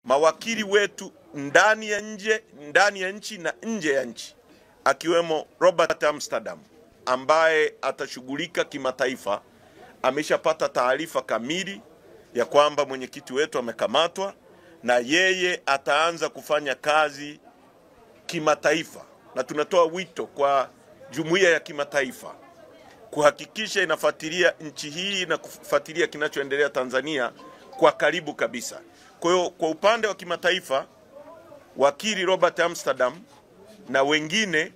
mawakili wetu ndani ya nchi na nje ya nchi, akiwemo Robert Amsterdam ambaye atashughulika kimataifa, ameshapata taarifa kamili ya kwamba mwenyekiti wetu amekamatwa, na yeye ataanza kufanya kazi kimataifa, na tunatoa wito kwa jumuiya ya kimataifa kuhakikisha inafuatilia nchi hii na kufuatilia kinachoendelea Tanzania kwa karibu kabisa. Kwa hiyo kwa upande wa kimataifa, wakili Robert Amsterdam na wengine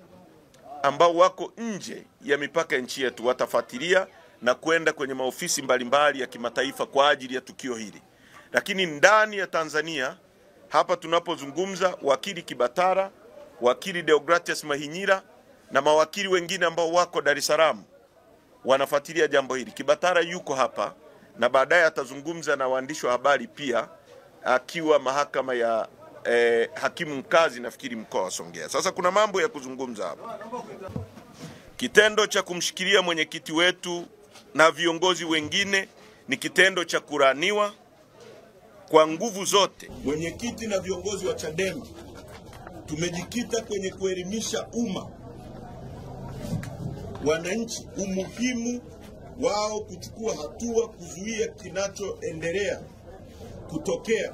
ambao wako nje ya mipaka ya nchi yetu watafuatilia na kwenda kwenye maofisi mbalimbali ya kimataifa kwa ajili ya tukio hili. Lakini ndani ya Tanzania hapa tunapozungumza, wakili Kibatara, wakili Deogratias Mahinyira na mawakili wengine ambao wako Dar es Salaam wanafuatilia jambo hili. Kibatara yuko hapa na baadaye atazungumza na waandishi wa habari pia, akiwa mahakama ya hakimu mkazi nafikiri mkoa wa Songea. Sasa kuna mambo ya kuzungumza hapa. Kitendo cha kumshikilia mwenyekiti wetu na viongozi wengine ni kitendo cha kuraniwa kwa nguvu zote. Mwenyekiti na viongozi wa Chadema tumejikita kwenye kuelimisha umma, wananchi, umuhimu wao kuchukua hatua kuzuia kinachoendelea kutokea,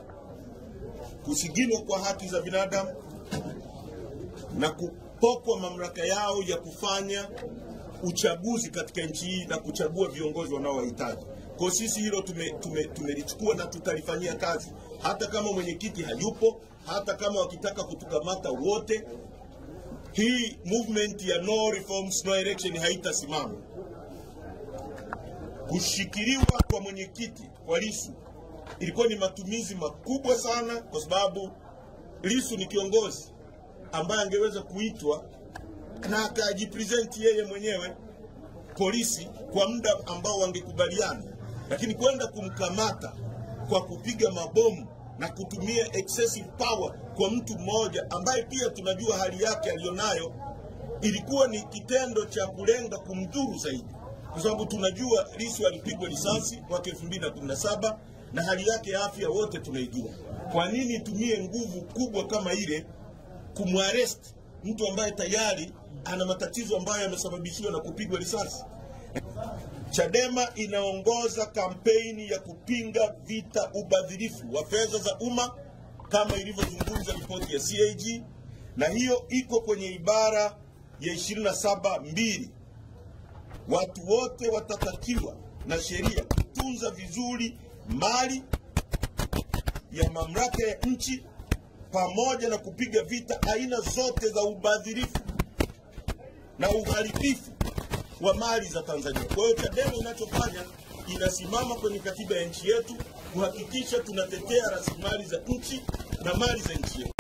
kusigino kwa haki za binadamu na kupokwa mamlaka yao ya kufanya uchaguzi katika nchi hii na kuchagua viongozi wanaowahitaji. Kwa sisi hilo tumelichukua na tutalifanyia kazi, hata kama mwenyekiti hayupo, hata kama wakitaka kutukamata wote. Hii movement ya no reforms no election haitasimama. Kushikiliwa kwa mwenyekiti kwa Lissu ilikuwa ni matumizi makubwa sana, kwa sababu Lissu ni kiongozi ambaye angeweza kuitwa na akajipresent yeye mwenyewe polisi kwa muda ambao wangekubaliana, lakini kwenda kumkamata kwa kupiga mabomu na kutumia excessive power kwa mtu mmoja ambaye pia tunajua hali yake alionayo, ilikuwa ni kitendo cha kulenga kumdhuru zaidi, kwa sababu tunajua Lissu alipigwa risasi mwaka 2017 na hali yake ya afya wote tunaijua. Kwa nini tumie nguvu kubwa kama ile kumwarrest mtu ambaye tayari ana matatizo ambayo yamesababishwa na kupigwa risasi? Chadema inaongoza kampeni ya kupinga vita ubadhirifu wa fedha za umma kama ilivyozungumza ripoti ya CAG, na hiyo iko kwenye ibara ya 27(2). Watu wote watatakiwa na sheria kutunza vizuri mali ya mamlaka ya nchi pamoja na kupiga vita aina zote za ubadhirifu na uharibifu wa mali za Tanzania. Kwa hiyo Chadema inachofanya, inasimama kwenye katiba ya nchi yetu kuhakikisha tunatetea rasilimali za nchi na mali za nchi yetu.